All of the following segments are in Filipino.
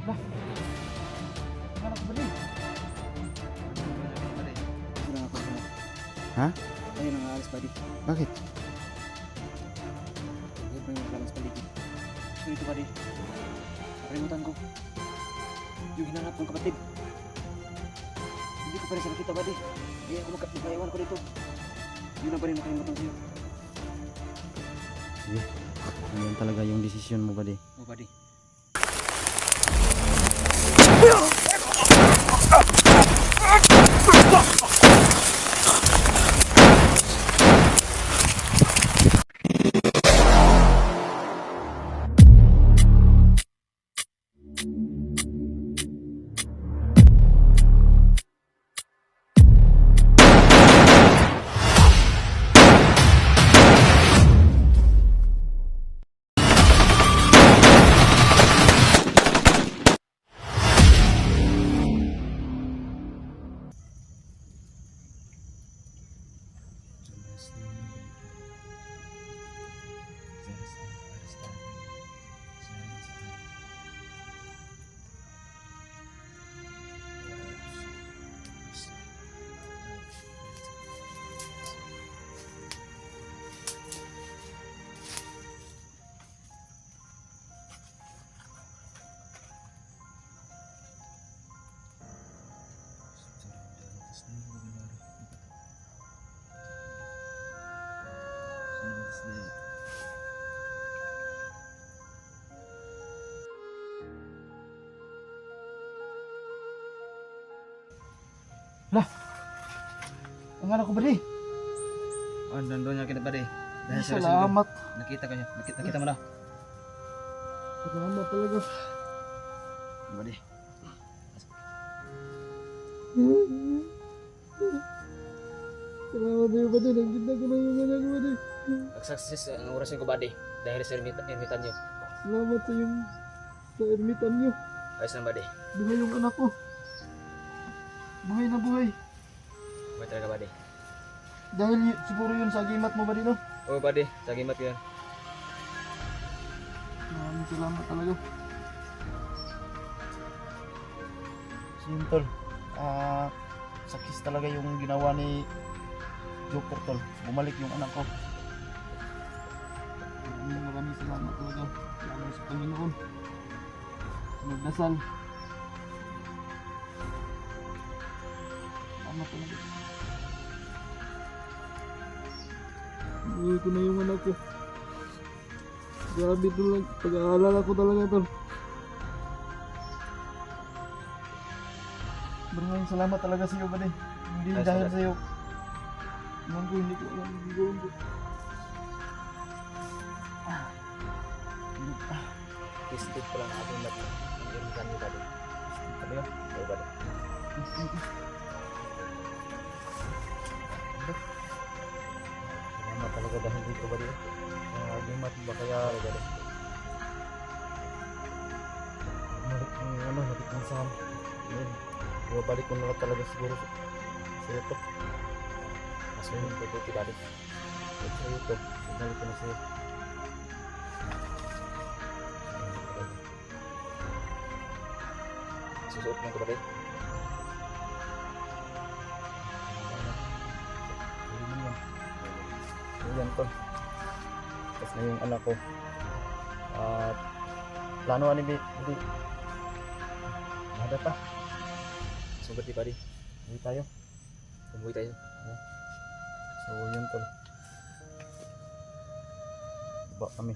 Lah, anak ko ba din? Kurang ako na. Ha? Ayun ang aalis pa di. Bakit? Ayun pa yung aalis pa di. So ito pa di. Nakalimutan ko. Yung hinanap kong kapatid. Hindi ko pa rin siya nakita ba di. Kaya ako magkaiwan ko dito. Yun na pa rin nakalimutan sa'yo. Sige. Yan talaga yung desisyon mo, buddy. O ba di. Lah, ang anak ko ba di? Oh, nandun niya kita ba di. Dahil sa Salamat. nakita ka niya. Nakita mo na. Salamat talaga. Ba di. Salamat tayo ba di? Nagkita ko na yung anak ko ba di? Success ang orasin ko ba di. Dahil sa ermitan niyo. Salamat sa yung sa ermitan nyo. Ayos na ba di. Buhay yung anak ko. Buhay na buhay. Buhay talaga ba di. Dahil siguro yun sa agimat mo ba di no? Oo ba di. Sa gimat yun. Maraming salamat talaga. Simple. Sakis talaga yung ginawa ni Joker tol. Bumalik yung anak ko. Maraming salamat talaga. Salamat sa Panginoon. Nagdasal. Salamat talaga. Buhay ko na yung anak ko. Grabe tol. Pag-aalala ko talaga tol. Maraming salamat talaga sa iyo ba din. Hindi Ay, dahil salamat. sa iyo. Naman ko hindi ko alam ang gagawin ko. Kistik ko lang ating mat. Ang ermitan niyo ba di. Ano yun? Oo ba di. Salamat talaga dahil dito ba din. Agimat ba kaya ba din. Bumalik ang nakit ng saan. Yun. Bumabalik ko na lang talaga siguro sa YouTube. Mas may mabuti ba di. Sa YouTube. Bumalik ko na sa iyo. Susuot mo ko ba di. Yan to. Tapos na yung anak ko. At plano ani hindi. Nada pa. Sugat di ba di. Hindi tayo. Umuwi tayo. So yun to. Baba kami.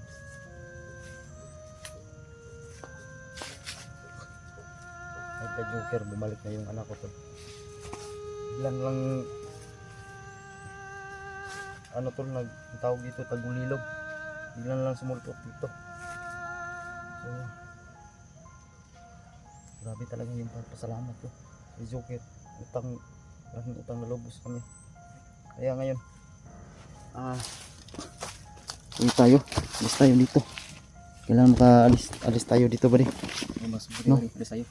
Ay ka Joker, bumalik na yung anak ko to. Biglang lang ano to tawag dito tagulilog. Biglang lang sumulpot dito. So grabe talaga yung pasalamat ko si Joker. Malaking utang na lubos kami. Kaya ngayon uwi tayo. Alis tayo dito. Kailangan makaalis tayo dito ba di? Mas mabuti No? ba di. Alis tayo.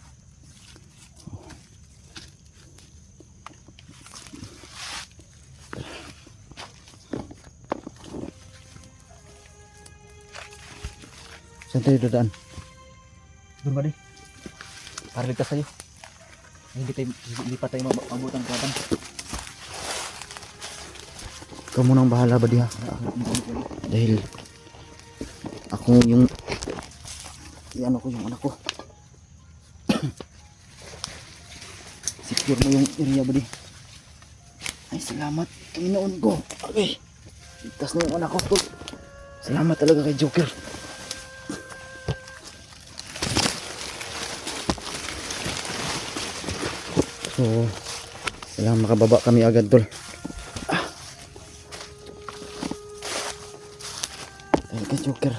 Saan tayo dadaan? Doon ba di. para ligtas tayo. Hindi pa tayo mabutan kalaban. Ikaw munang bahala ba diha? Dahil ako yung ano ko yung anak ko. Secure mo yung area ba di? Ay salamat Panginoon ko. Okay. Ligtas na yung anak ko tol. Salamat talaga kay Joker. So kailangan makababa kami agad tol. Dahil kay Joker.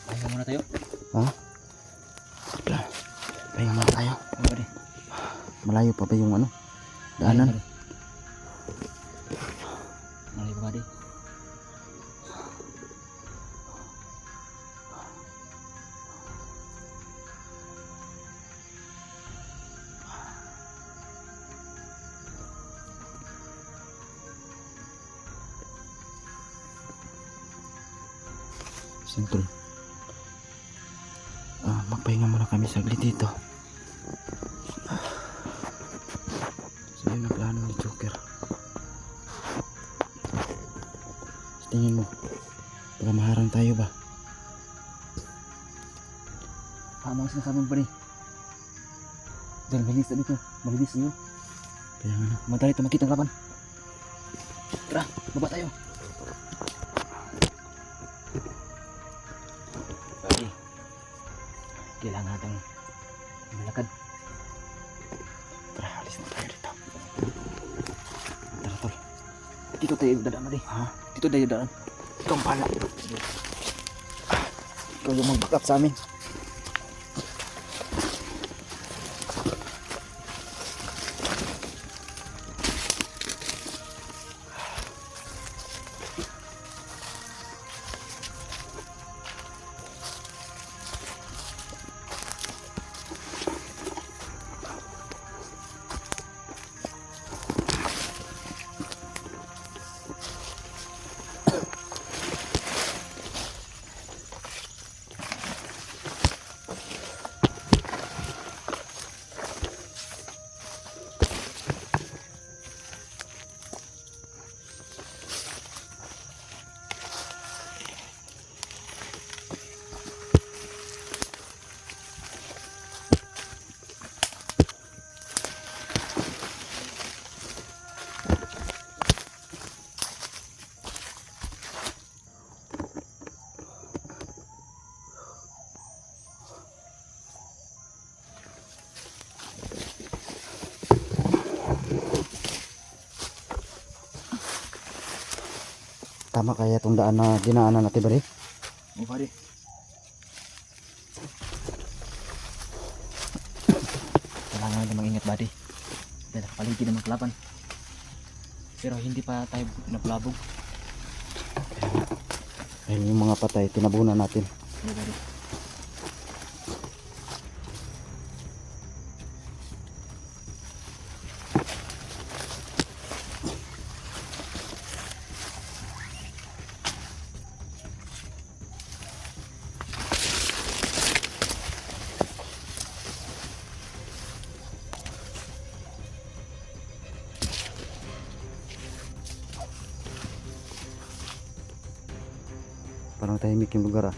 Pahinga muna tayo. Ha? Pahinga muna tayo. Ano ba di? Malayo pa ba yung ano? Daanan? Malayo pa ba di? Sentol. Magpahinga muna kami saglit dito. So yun ang plano ni Joker. Sa tingin mo, baka maharang tayo ba? Tama ang sinasabi mo ba di? Dahil malinis na dito. Malinis niyo. Kaya nga na. Madali ito makita ang laban. Tara, baba tayo. Buddy, kailangan natin malakad. Tara, alis na tayo dito. Tara tol. Dito tayo dadaan buddy. Ha? Dito tayo dadaan. Ikaw ang pala. Ikaw yung mag-backup sa amin. Tama kaya itong daan na dinaanan natin ba rin? Oh buddy. Kailangan natin mag-ingat buddy. Dahil nakapaligid ng mga kalaban. Pero hindi pa tayo napalabog. Dahil yung mga patay, tinabunan natin. Okay buddy. Parang tahimik yung lugar ah.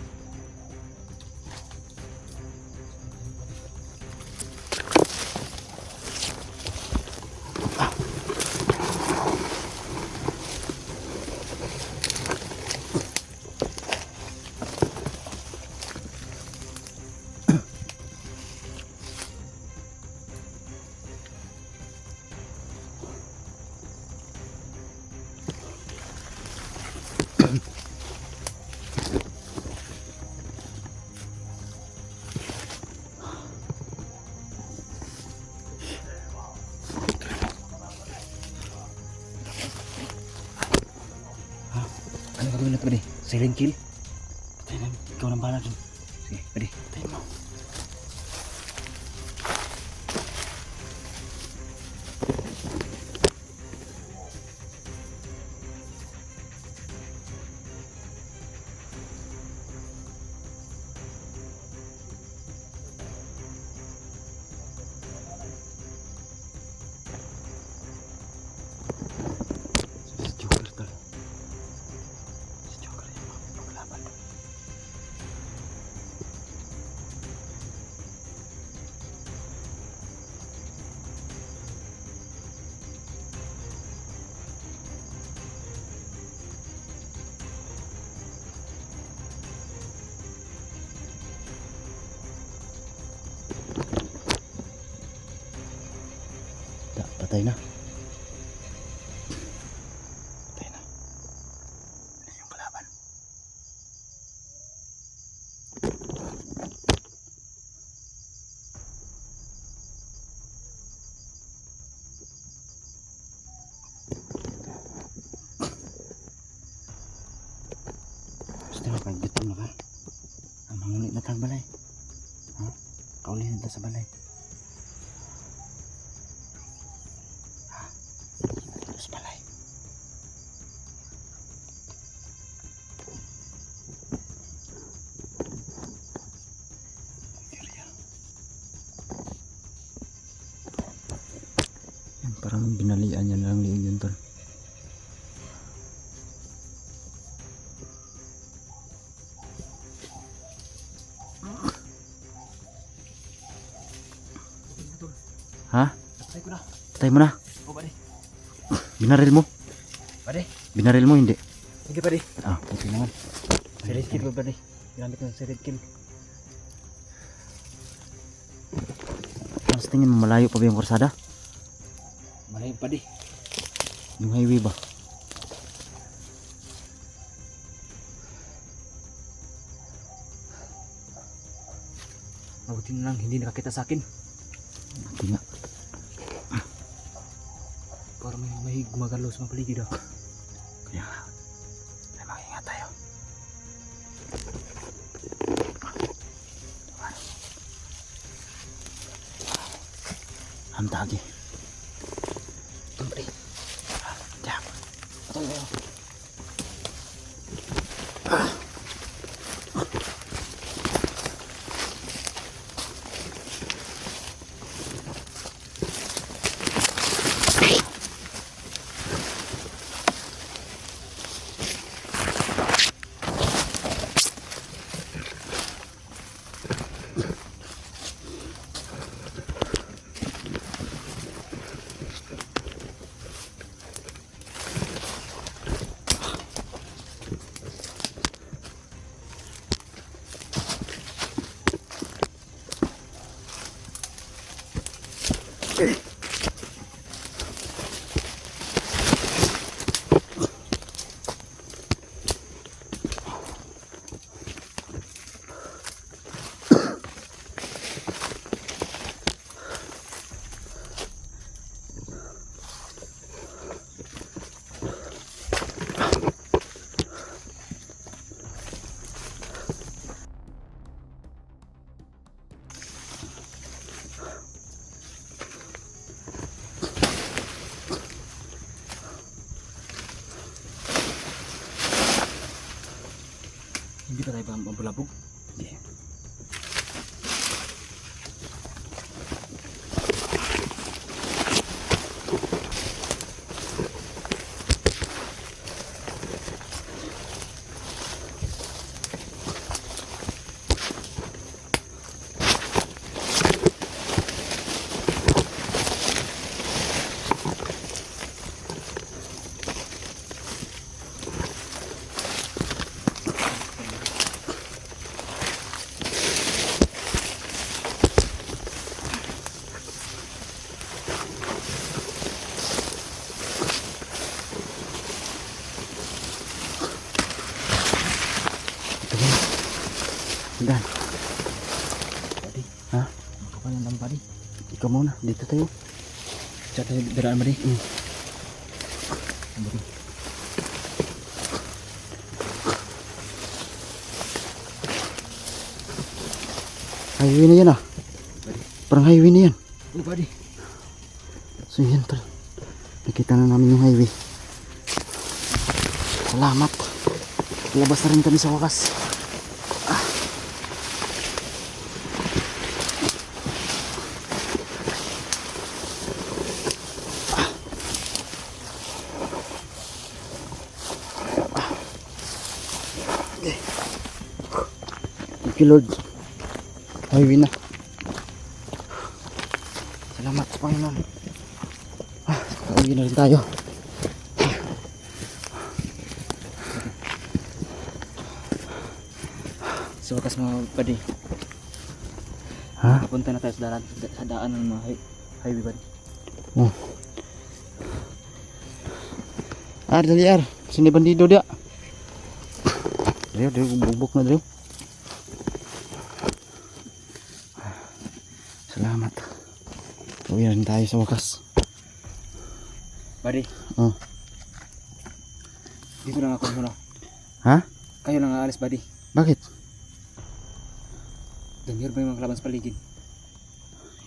Ano gagawin natin buddy? Silent kill? Patayin namin. Ikaw nang bahala dun. Sige buddy. Patayin mo. Si Joker tol. Si Joker yung maglaban. Patay na. Patay na. Ano yung kalaban? Gusto na pagbitom na ka? Ang mangunit na kang balay. Ha? Kaulihan na sa balay. Terus balay. Yan, parang binalian niya na lang liig yun tol. Ha? Patay ko na. Patay mo na. Oh buddy. Binaril mo? Buddy. Binaril mo hindi? Hindi buddy. Ah, okay naman. Silent kill ba buddy? Ginamit ko ng silent kill. Mas tingin mo malayo pa ba yung korsada? Malayo buddy. Yung highway ba? Mabuti na lang hindi nakakita sa akin. Buti nga. Para may gumagalaw sa mga paligid ah. Kaya nga. Ay, mag-ingat tayo. Ang tagi. Tumpri. Diyan. Patay tayo. Hindi pa tayo ba mabulabog? Hindi. Dan. Buddy. Ha? Makapalan lang buddy. Ikaw muna. Dito tayo. Diyan tayo daraan buddy. Hmm. Buddy. highway na yan ah. Buddy. Parang highway na yan. Oh, buddy. So yan tol. Nakita na namin yung highway. Salamat. Labas na rin kami sa wakas. Thank you Lord. Highway na. Salamat sa Panginoon. Pauwi na rin tayo. Sa wakas mga buddy. Ha? Papunta na tayo sa daan ng mga highway buddy. Oh. Dali Sini bandido dia. Dia bubuk na dia. Salamat. Uwi na rin tayo sa wakas. Buddy. Oh. Dito lang ako muna. Ha? Kayo lang aalis buddy. Bakit? Damier ba yung mga kalaban sa paligid?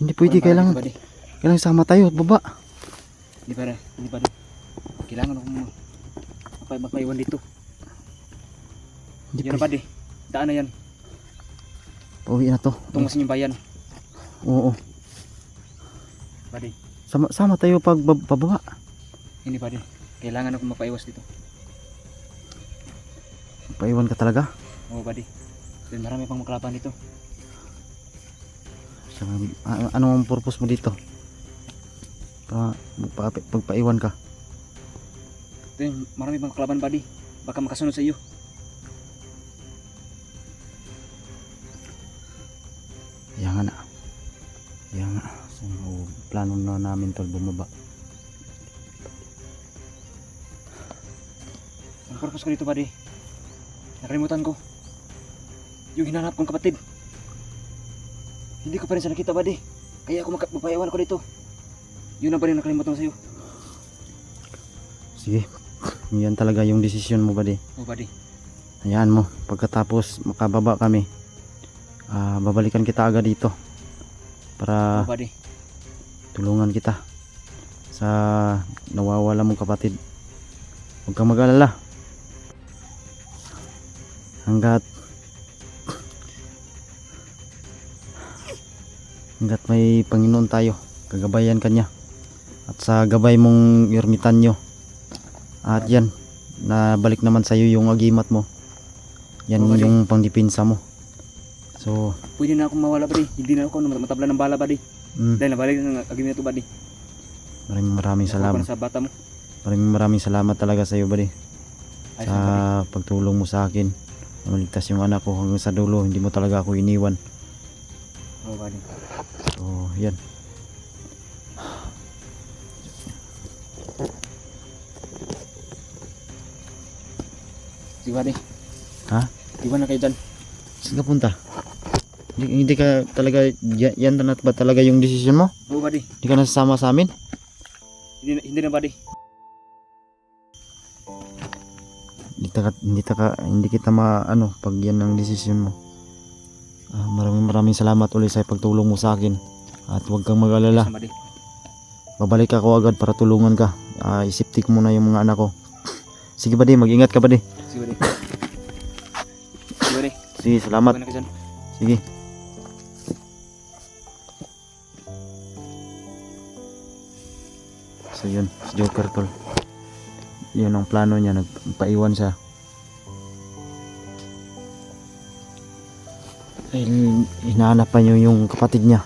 Hindi pwede, Walang kailangan. buddy. Kailangan sama tayo at baba. Hindi buddy. Kailangan ako magpaiwan dito. Hindi Yan pwede. buddy. Daan na yan. Pauwi na to. Tungo sa inyong bayan. Oo. Buddy. Sama tayo pag pababa. Hindi buddy. Kailangan ako mapaiwas dito. Paiwan ka talaga. Oo buddy. Then marami pang maklaban dito. So, ano ang purpose mo dito? Pagpaiwan ka. Then marami pang maklaban buddy. Baka makasunod sa iyo. Yan nga. So, plano na namin tol bumaba. Ang purpose ko dito buddy. Nakalimutan ko. Yung hinanap kong kapatid. Hindi ko pa rin siya nakita buddy. Kaya ako magpapaiwan ako dito. Yun ang pa rin nakalimutan ko sa iyo. Sige. Yan talaga yung desisyon mo buddy. Oh buddy. Hayaan mo. Pagkatapos makababa kami, babalikan kita agad dito. Para Oh buddy. tulungan kita sa nawawala mong kapatid. Huwag kang mag-alala. Hanggat may Panginoon tayo, kagabayan kanya. At sa gabay mong ermitanyo, at yan, nabalik naman sa iyo yung agimat mo. Yan Okay. yung pangdipinsa mo. So, Pwede na akong mawala buddy. Hindi na ako matabla ng bala buddy. Dahil nabalik ng agimento buddy. maraming salamat. Sa bata mo. Maraming salamat talaga sa iyo buddy. Ayos Sa na buddy. pagtulong mo sa akin. Maligtas yung anak ko hanggang sa dulo. Hindi mo talaga ako iniwan. Oh buddy. So, yan. Sige buddy. Ha? Iwan na kayo dyan. Saan ka punta? Hindi ka talaga, yan na ba talaga yung desisyon mo? Oh buddy. Hindi ka nasasama sa amin? Hindi na buddy. Hindi kita maano pag yan ang desisyon mo. Maraming salamat ulit sa pagtulong mo sa akin. At huwag kang mag-alala. Buddy. Babalik ako agad para tulungan ka. Isiptik mo na yung mga anak ko. Sige buddy, mag-ingat ka buddy. Sige buddy. Sige buddy. Sige, salamat. Iwan na kayo dyan. Sige. So yun, si Joker tol. Yun ang plano niya, nagpaiwan siya. Dahil hinahanap pa niyo yung kapatid niya.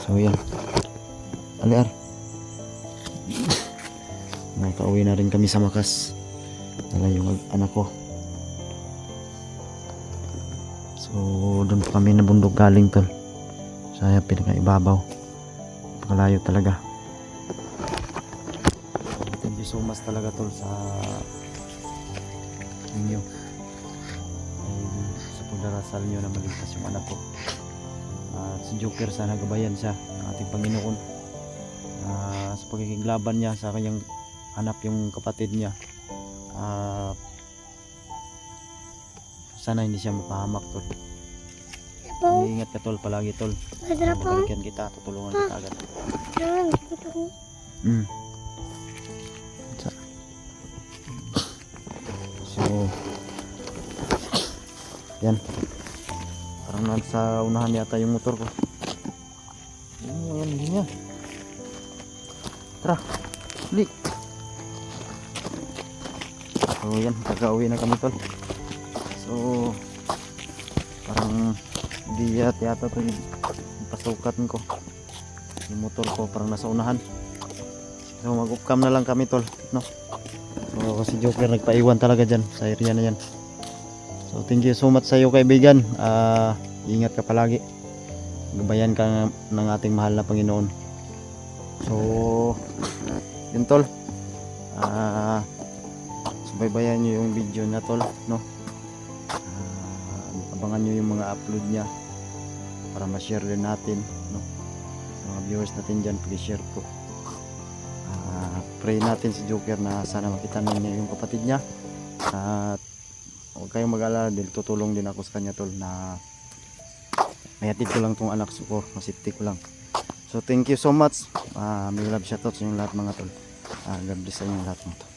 So yan. Aliar. Nakauwi na rin kami sa Makas. Dala yung anak ko. So doon pa kami na bundok galing tol. Sa pinakaibabaw. Pakalayo talaga. Thank you so much talaga tol sa inyo. Sa pagdarasal nyo na maligtas yung anak ko. At si Joker sana gabayan siya ng ating Panginoon. Sa pagkikiglaban niya sa kanyang hanap yung kapatid niya. sana hindi siya mapahamak tol. Po. Ingat ka tol palagi tol. Madara po. Babalikan kita, tutulungan kita agad. Yan. Ito. Mm. So, yan. Parang nasa unahan yata yung motor ko. Yan, hindi niya. Tara, balik. So, yan. Kaka-uwi na kami tol. So, parang hindi yata ito yung pasukatan ko. Yung motor ko parang nasa unahan. So, mag-upcam na lang kami tol. No? So, si Joker nagpaiwan talaga dyan sa area na yan. So, thank you so much sa iyo kaibigan. Ingat ka palagi. Gabayan ka ng ating mahal na Panginoon. So, yun tol. Subaybayan nyo yung video na tol. No? Abangan nyo yung mga upload niya para ma-share din natin. No? Sa mga viewers natin dyan, please share po. Pray natin si Joker na sana makita ninyo yung kapatid niya. At huwag kayong mag-alala dahil tutulong din ako sa kanya tol na mayatid ko lang tong anak ko, masipti ko lang. So thank you so much. May love shoutout sa inyong lahat mga tol. God bless sa inyong lahat mga tol.